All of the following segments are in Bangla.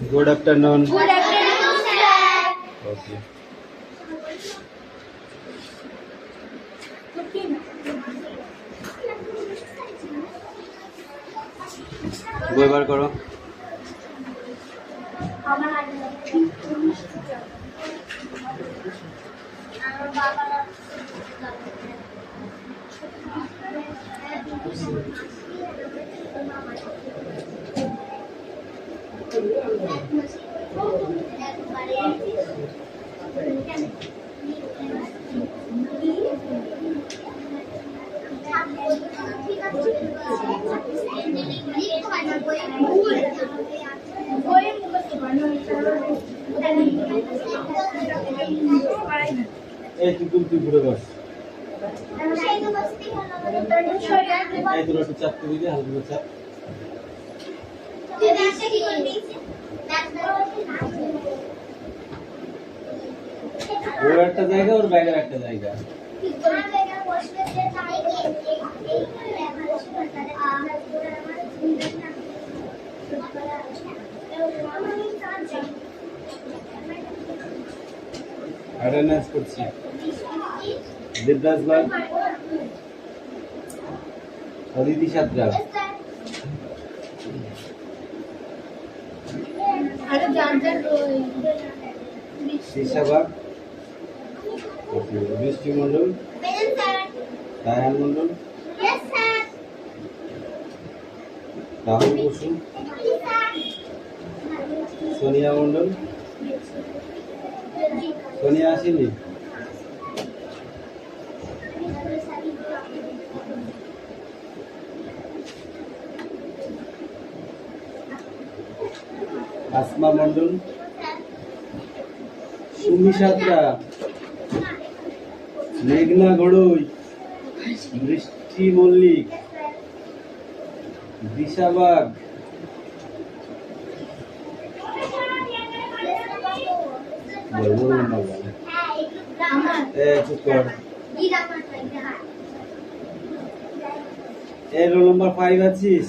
Good afternoon. Good afternoon, sir. Okay. বই বার করো। এই তুই ঘুরে বস। এই তোর একটু চাপ করে দিয়ে হালকা চাপ। ওর একটা জায়গা, ওর ব্যাগের একটা জায়গা। অ্যাটেন্ডেন্স করছি। দেবদাস ভাই, অদিতি সাতরা, শিশাবাগ, বৃষ্টি মন্ডল, রায়হান মন্ডল, রাহুল বসু, সোনিয়া মন্ডল। সোনিয়া আসেনি? আসমা মন্ডল, সুমি সাতরা, মেঘনা গড়ই, বৃষ্টি মল্লিক, দিশাবাগ, চুপ কর। রোল নাম্বার 5 আছিস?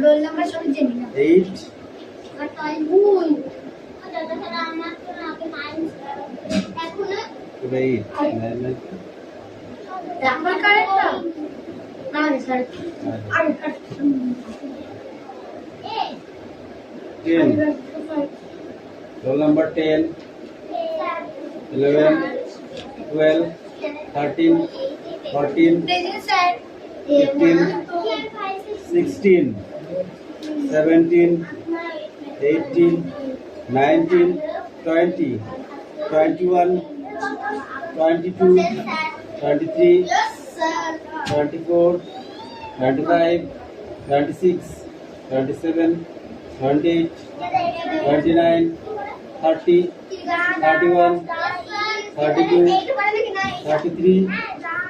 রোল নাম্বার সব জেনে না। 8 ভুল। নাম্বার কারেক্ট না? না স্যার। আরে 10 রোল নাম্বার 10 11 12 13 14 স্যার 15 16 17 18 19 20 21 22 23 24 25 26 27 28 29 30 31 32 33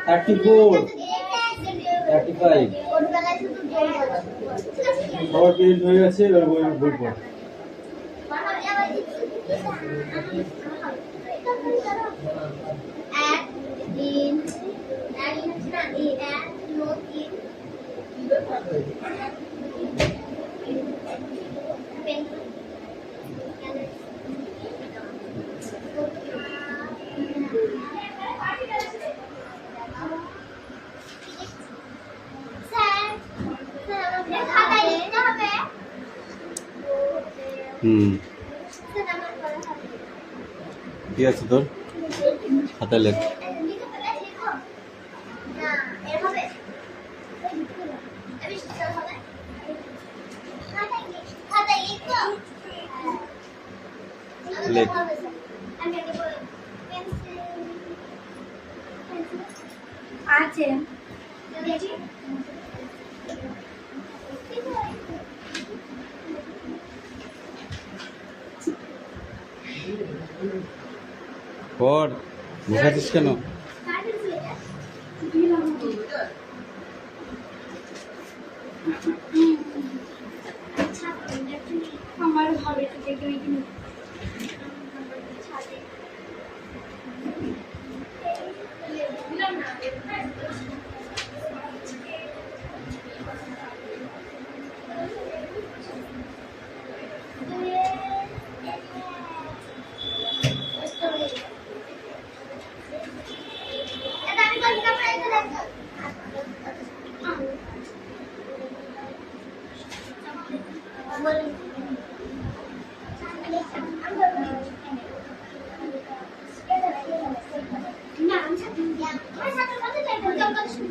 34 35 সবার প্রিন্ট হয়ে গেছে। এবার বই পড়। কি আছে তোর খাতা? লেখ। লেখ। আছে পড়, বসাচ্ছিস কেন? আমার ঘরে থেকে ছাদে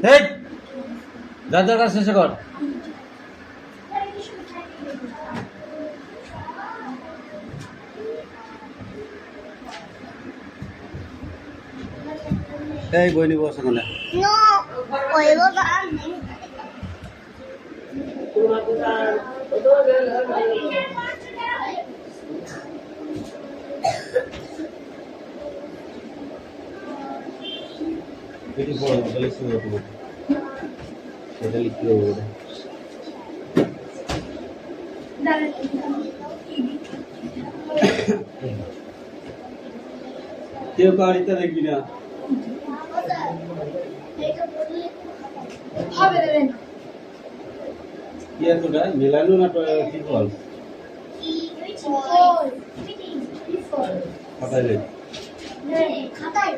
হেই যার যার কাজ শেষ কর। এই বই নিব সেখানে এটি বড় তাহলে শুরু করব এটা লিখতে হবে কেউ গাড়িতে দেখবি না হবে দেবেন কি এতটা মেলানো না কি বল খাতায় লেখ খাতায়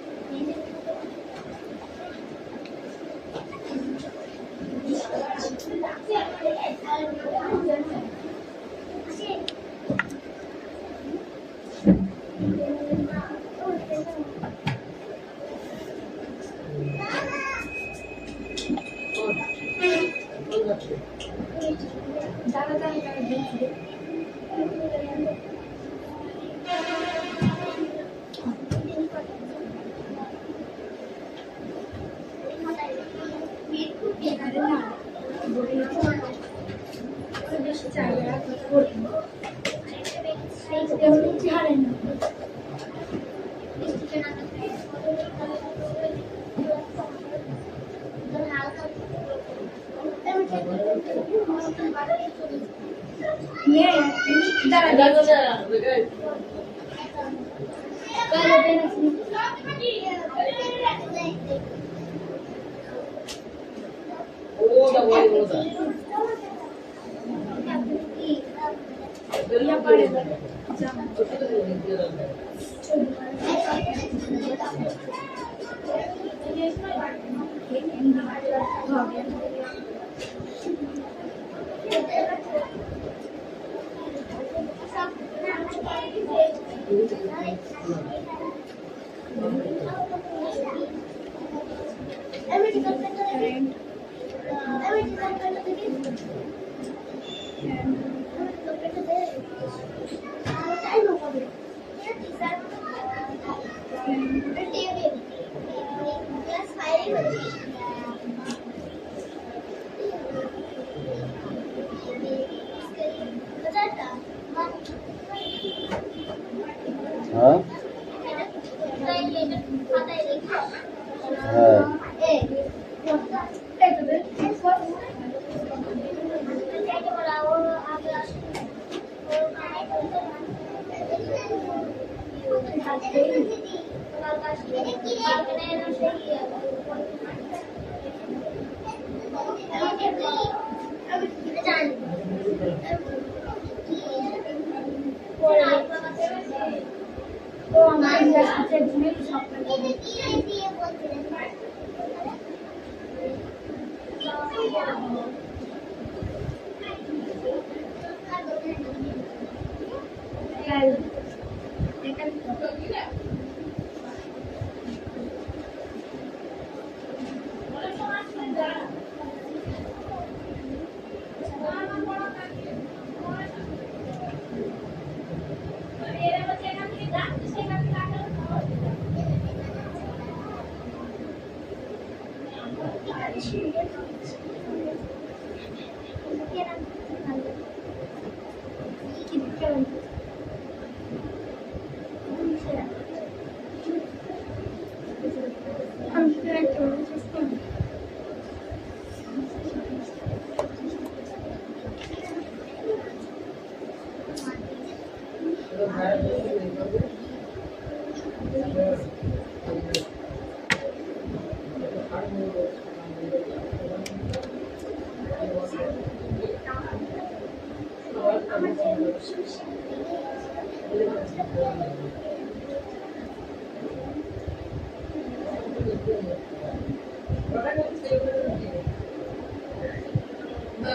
হ্যাঁ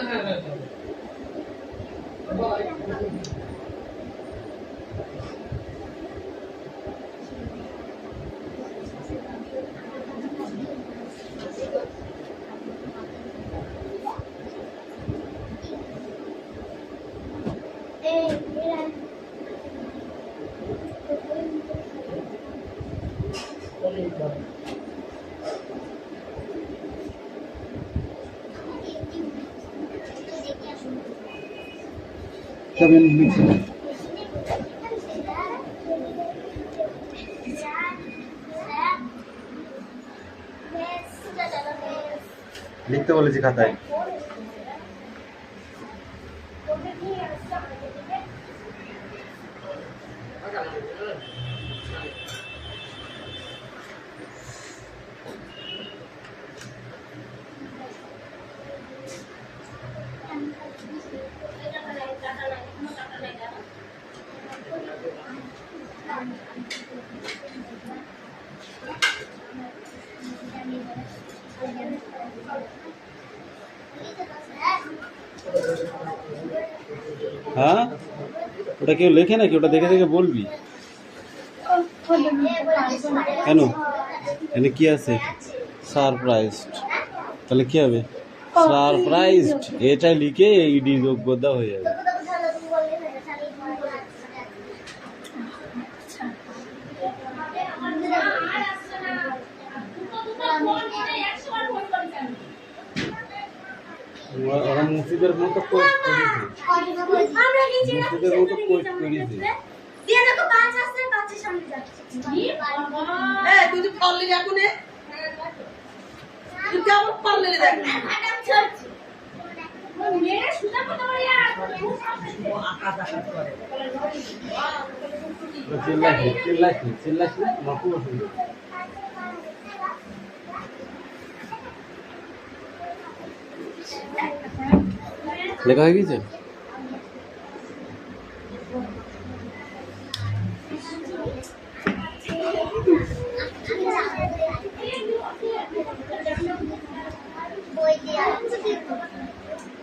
হ্যাঁ লিখতে বলেছি খাতায়। হ্যাঁ, ওটা কেউ লেখে নাকি? ওটা দেখে দেখে বলবি। কেন? এখানে কি আছে? সারপ্রাইজড। তাহলে কি হবে? সারপ্রাইজড এটা লিখে ইডি যোগ্যতা হয়ে যাবে। ওরা মসজিদের মতো পোস্ট করেছে, মসজিদের মতো পোস্ট করেছে। দিয়ে দেখো কাজ আসছে, কাজের সামনে যাচ্ছে। তুই তো পারলি না কোনে? তুই কেমন পারলি না দেখ? ম্যাডাম চলছে। মেরে সুতা কথা বলি আর আকাশ আকাশ করে। চিল্লাইছি মাকু বসে। লেখা হয়ে গেছে? বই দিয়ে আছে।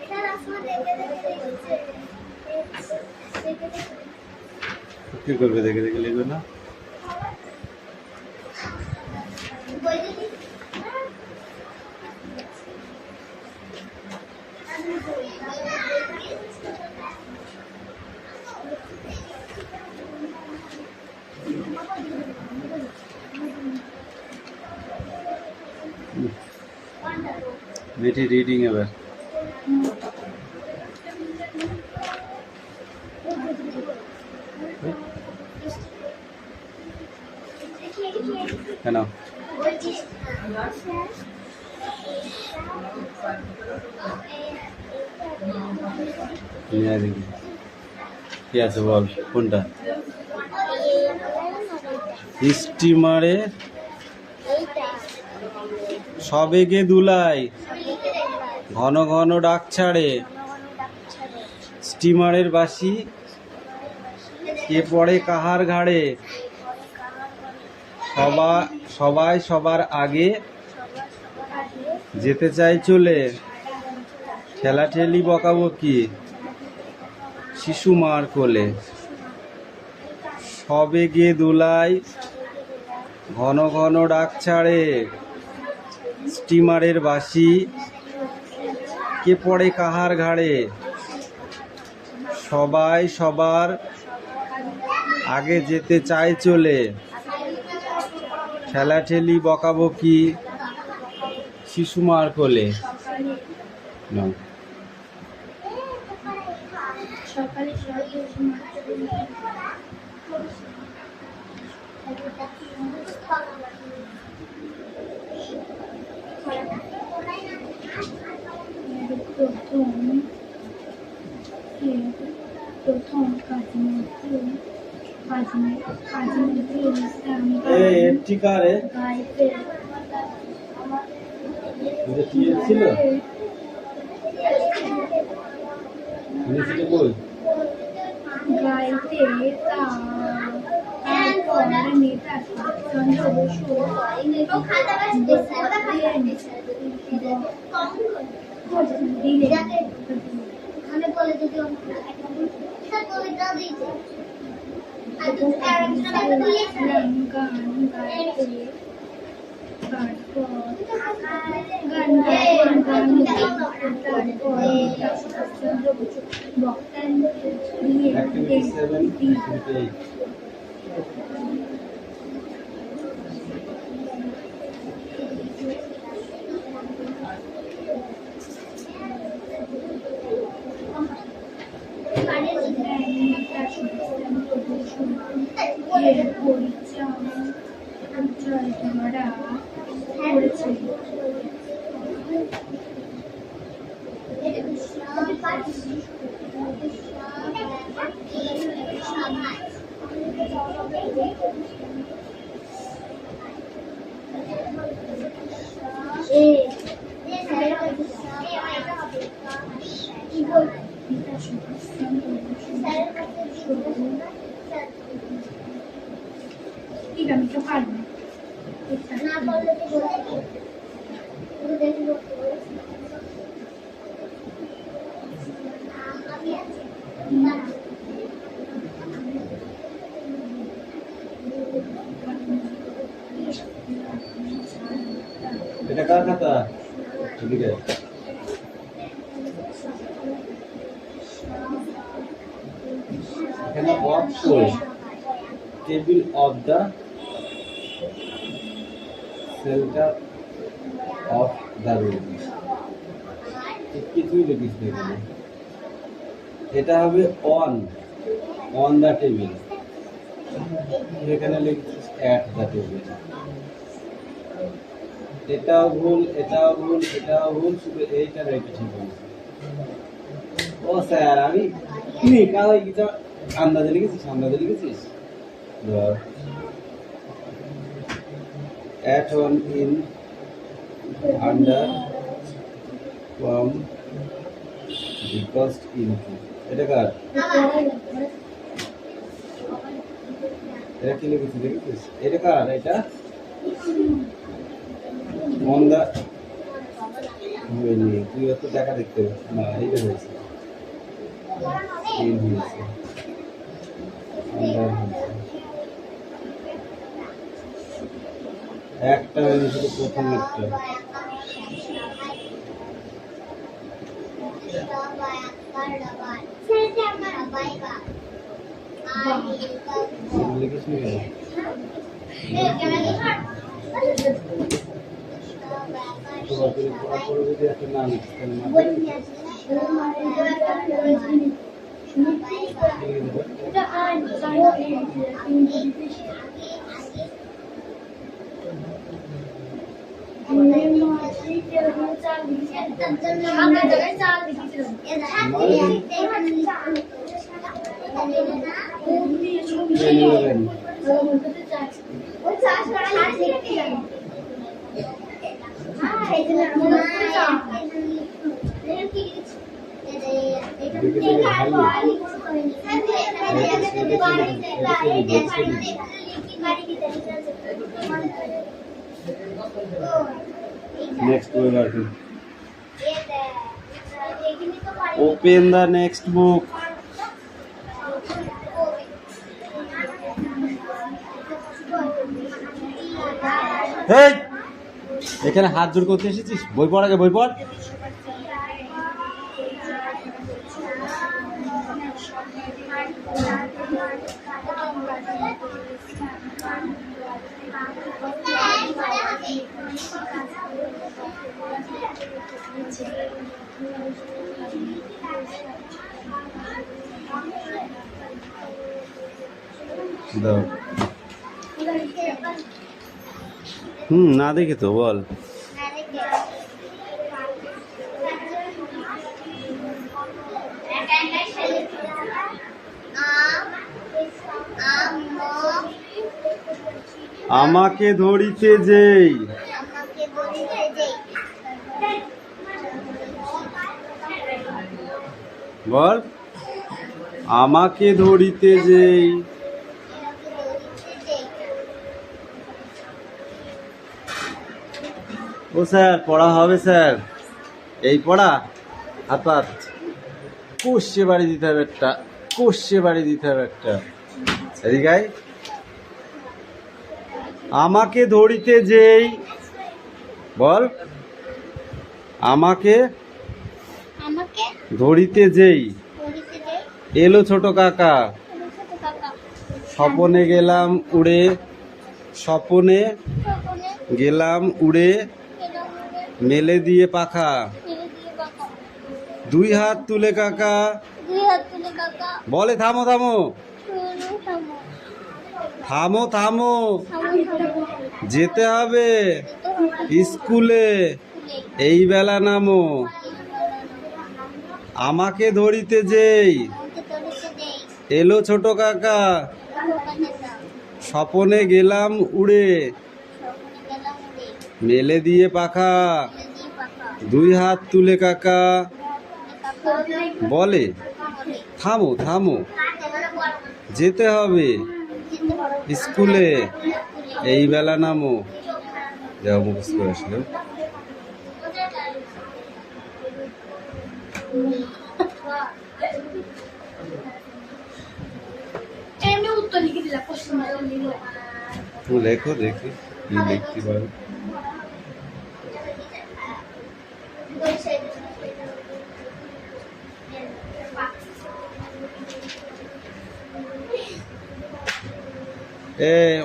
এটা রাস্তা দেখে দেখে হচ্ছে। কি করবে? দেখে দেখে লিখবে না? বই দিয়ে মেয়েটি রিডিং এবার। কেন? কি আছে বল, কোনটা? স্টিমারে সবেগে দুলাই, ঘন ঘন ডাক ছাড়ে, স্টিমারের বাঁশি কে পড়ে কাহার ঘাড়ে, সবাই সবার আগে যেতে চাই চলে, ঠেলাঠেলি বকাবকি শিশু মার কোলে, সবেগে দুলাই, ঘন ঘন ডাক ছাড়ে, স্টিমারের বাঁশি কে পড়ে কাহার ঘাড়ে, সবাই সবার আগে যেতে চায় চলে, ঠেলাঠেলি বকাবকি শিশু মার কোলে। না, সকালে প্রথম ঠিক আছে ছিল গাইতে তারপর নেতাজি চন্দ্র বসু Activity 7, activity 8. এটা কার খাতা? এদিকে এখানে অফ কই table of the centre of the room কিছুই লিখিস না এখানে। এটা হবে অন দা টেবিল, এখানে লিখছিস অ্যাট দা টেবিল। এটাও ভুল, এটাও ভুল, এটাও ভুল, শুধু এইটা রেখে ঠিক হয়েছে। ও স্যার আমি কালো কিছু আন্দাজে লিখেছিস, আন্দাজে লিখেছিস। ধর at one in under from because into এটা কার? এটা কি লিখেছিস দেখেছিস? এটা কার? এটা on the হয়নি, তুই এত দেখা দেখতে না, এইটা হয়েছে in হয়েছে under হয়েছে একটা হয়েছে শুধু প্রথম একটা। লিখিস নি কেন? যদি একটা নাম লিখিস next book article. Open the next book. Hey, এখানে হাত জোড় করতে এসেছিস? বই পড় আগে, বই পড়। দাও। না দেখি তো, বল। আমাকে ধরিতে যেই বল, আমাকে ধরিতে যেই ও স্যার পড়া হবে স্যার, এই পড়া হাত কষে বাড়ি দিতে হবে একটা। কষে বাড়ি দিতে হবে একটা। এদিকে আয়। আমাকে ধরিতে যেই, বল, আমাকে আমাকে ধরিতে যেই বলিতে দে এলো ছোট কাকা, ছোট কাকা স্বপনে গেলাম উড়ে, স্বপনে সকলে গেলাম উড়ে, এলাম মেলে দিয়ে পাখা, ফিরে দিয়ে কাকা দুই হাত তুলে কাকা দুই হাত তুলে কাকা বলে থামো থামো, শুরু থামো থামো থামো, থামো যেতে হবে স্কুলে, স্কুলে এই বেলা নামো, আমাকে ধরিতে যেই আমাকে ধরিতে দেই এলো ছোট কাকা, দোকানে যাও স্বপনে গেলাম উড়ে, সকলে গেলাম উড়ে মেলে দিয়ে পাখা, ফিরে দিয়ে পাকা দুই হাত তুলে কাকা কাকা বলে বলে থামো থামো, যেতে হবে স্কুলে, এই বেলা নামো। যাও মুখস্থ করে আসলে। এমনি উত্তর লিখে দিলাম প্রশ্ন তুমি লেখো দেখি কি লিখতে পারো।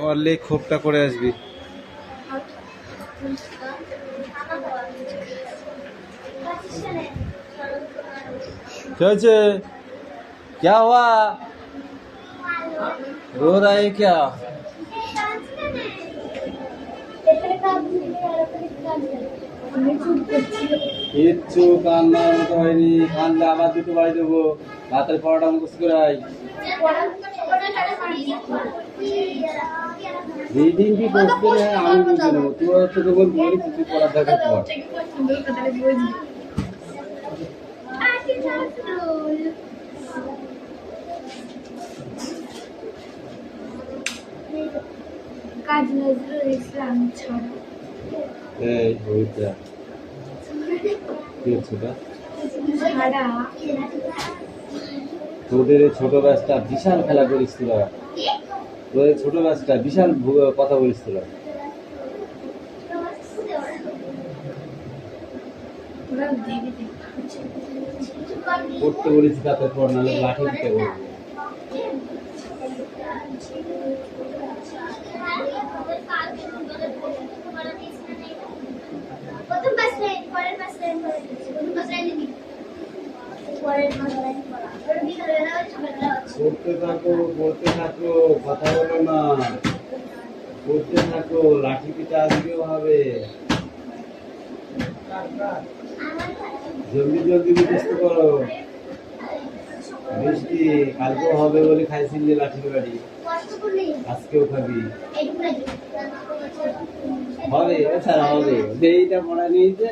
ওর লেখ খোপটা করে আসবি। क्या है? क्या हुआ? रो रहा है क्या? কিচ্ছু কান্নার মতো হয়নি, কান্দলে আবার দুটো বাড়ি দেবো। রাতের পড়াটা মুখস্থ করে আয়। রিডিং কি করতে হয় আমি বুঝে নেবো, তুই তোকে বল বলি তুই পড়ার দরকার পড়। কাজী নজরুল ইসলাম ছড়া এই ওইটা কি হচ্ছে এটা? ছাড়া তোদের এই ছোট ব্যাচটা বিশাল খেলা করিস তোরা, তোদের ছোট ব্যাচটা বিশাল কথা বলিস তোরা। ওরা দেবে পড়তে বলেছি তাতে পর, নাহলে লাঠি দিতে বলবো। প্রথম পাঁচ লাইন পরের পাঁচ লাইন পরে প্রথম পাঁচ লাইন দিবি পরের পাঁচ লাইন পড়া ওর বিকালবেলা সকালবেলা হচ্ছে পড়তে থাকো পড়তে থাকো, কথা বলো না, পড়তে থাকো, লাঠি পিটা আজকেও হবে। জলদি জলদি মুখস্থ করো। বৃষ্টি কালকেও হবে বলে খাইছিলি লাঠির বাড়ি, কষ্ট করলি আজকেও খাবি। এইটুকু লাগবে হবে এছাড়া হবে। এইটা পড়া নিয়েছে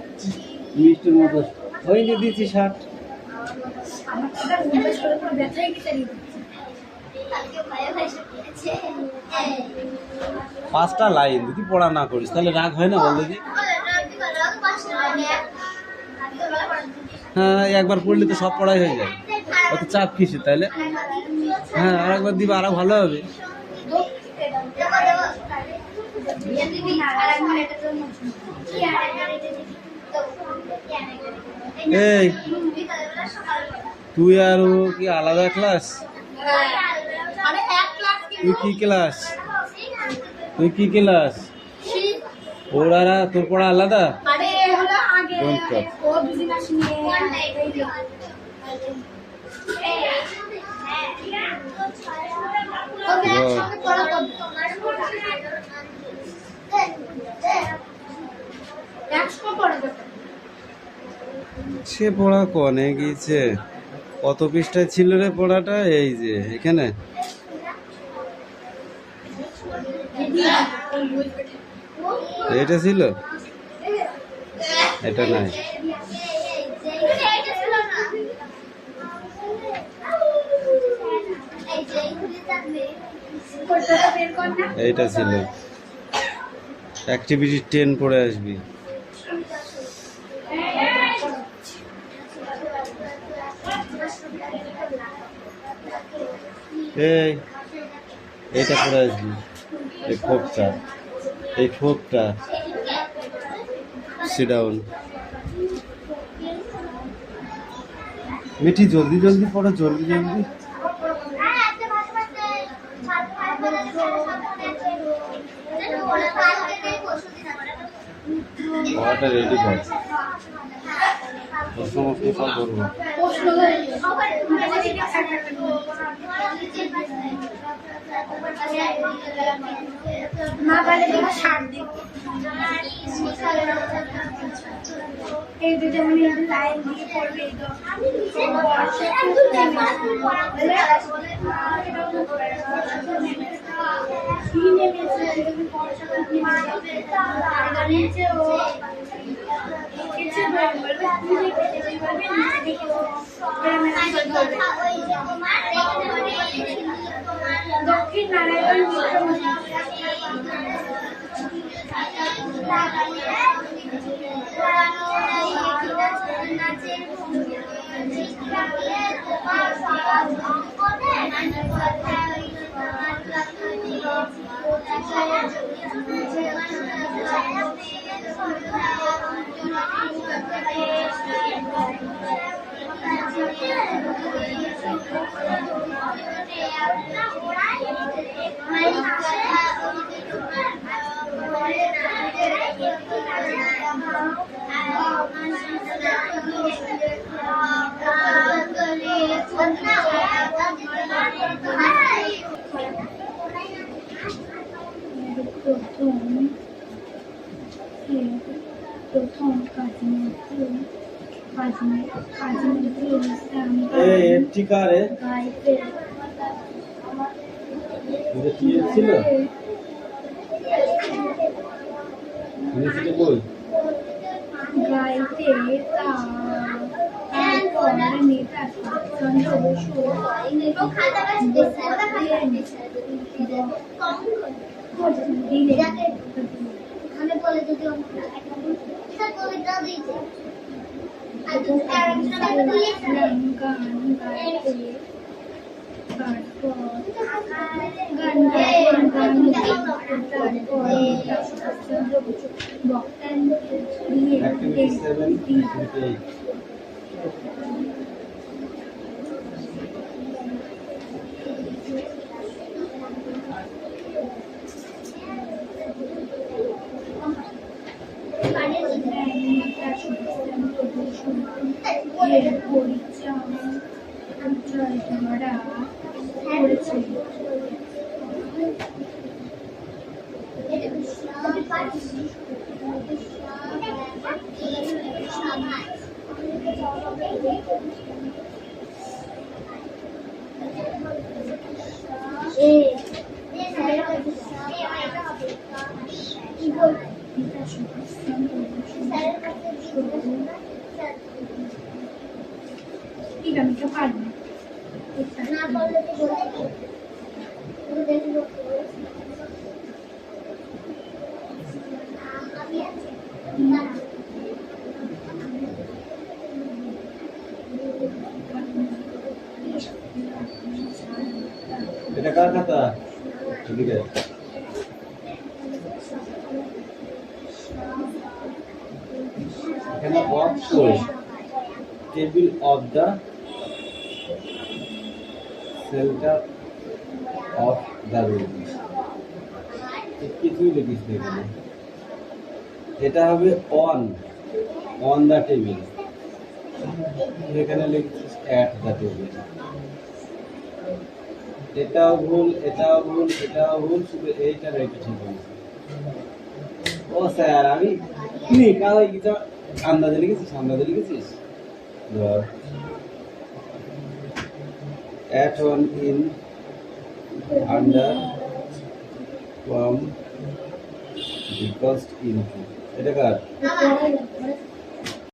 মিষ্টির মতো হয়নি দিচ্ছি 60। আমার কথা মুখে সরে পড়ে ব্যথাই কি চালিয়ে কালকে ভয়ে ভয়ে শুকিয়েছে 5টা লাইন যদি পড়া না করিস তাহলে রাগ হয় না বল দিদি? হ্যাঁ একবার পড়লে তো সব পড়াই হয়ে যায়, অত চাপ কিসে তাইলে? হ্যাঁ আর একবার দিবা আরো ভালো হবে। এই তুই আর ও কি আলাদা ক্লাস? তুই কি ক্লাস? তুই কি ক্লাস? ওরা তোর পড়া আলাদা? আরে হলো আগে Don't talk. ও দুদিন আসেনি ওকে একসঙ্গে পড়া করতে একসঙ্গে পড়া করতে সে পড়া কনে গিয়েছে, কত পৃষ্ঠায় ছিল রে পড়াটা? এই যে এখানে এটা ছিল, এটা নাই। এইটা ছিল। অ্যাক্টিভিটি 10 পড়ে আসবি। এই এইটা করে আসবি, এই খোপটা সিডাউন। মিঠি জলদি জলদি পড়ো, জলদি জলদি। পড়াটা রেডি কর, প্রশ্ন মশ্ন সব করবো। এই দুটো মানে লাইন দিয়ে পড়বে তো দক্ষিণ নারায়ণ প্রথম ঠিক আছে, কি ছিল বই গাইতে তারপরে নেতা চন্দ্র বসু Activity 7, Activity 8. এটা কার খাতা? এদিকে এখানে অফ করে table of the centre of the room, কিছুই লিখিস না এখানে। এটা হবে অন দা টেবিল, এখানে লিখছিস অ্যাট দা টেবিল। এটাও ভুল, এটাও ভুল, এটাও ভুল, শুধু এইটা রেখে ঠিক হয়েছে। ও স্যার আমি কি কাল কিছু আন্দাজে লিখেছিস at one in under from the cost into এটা কার?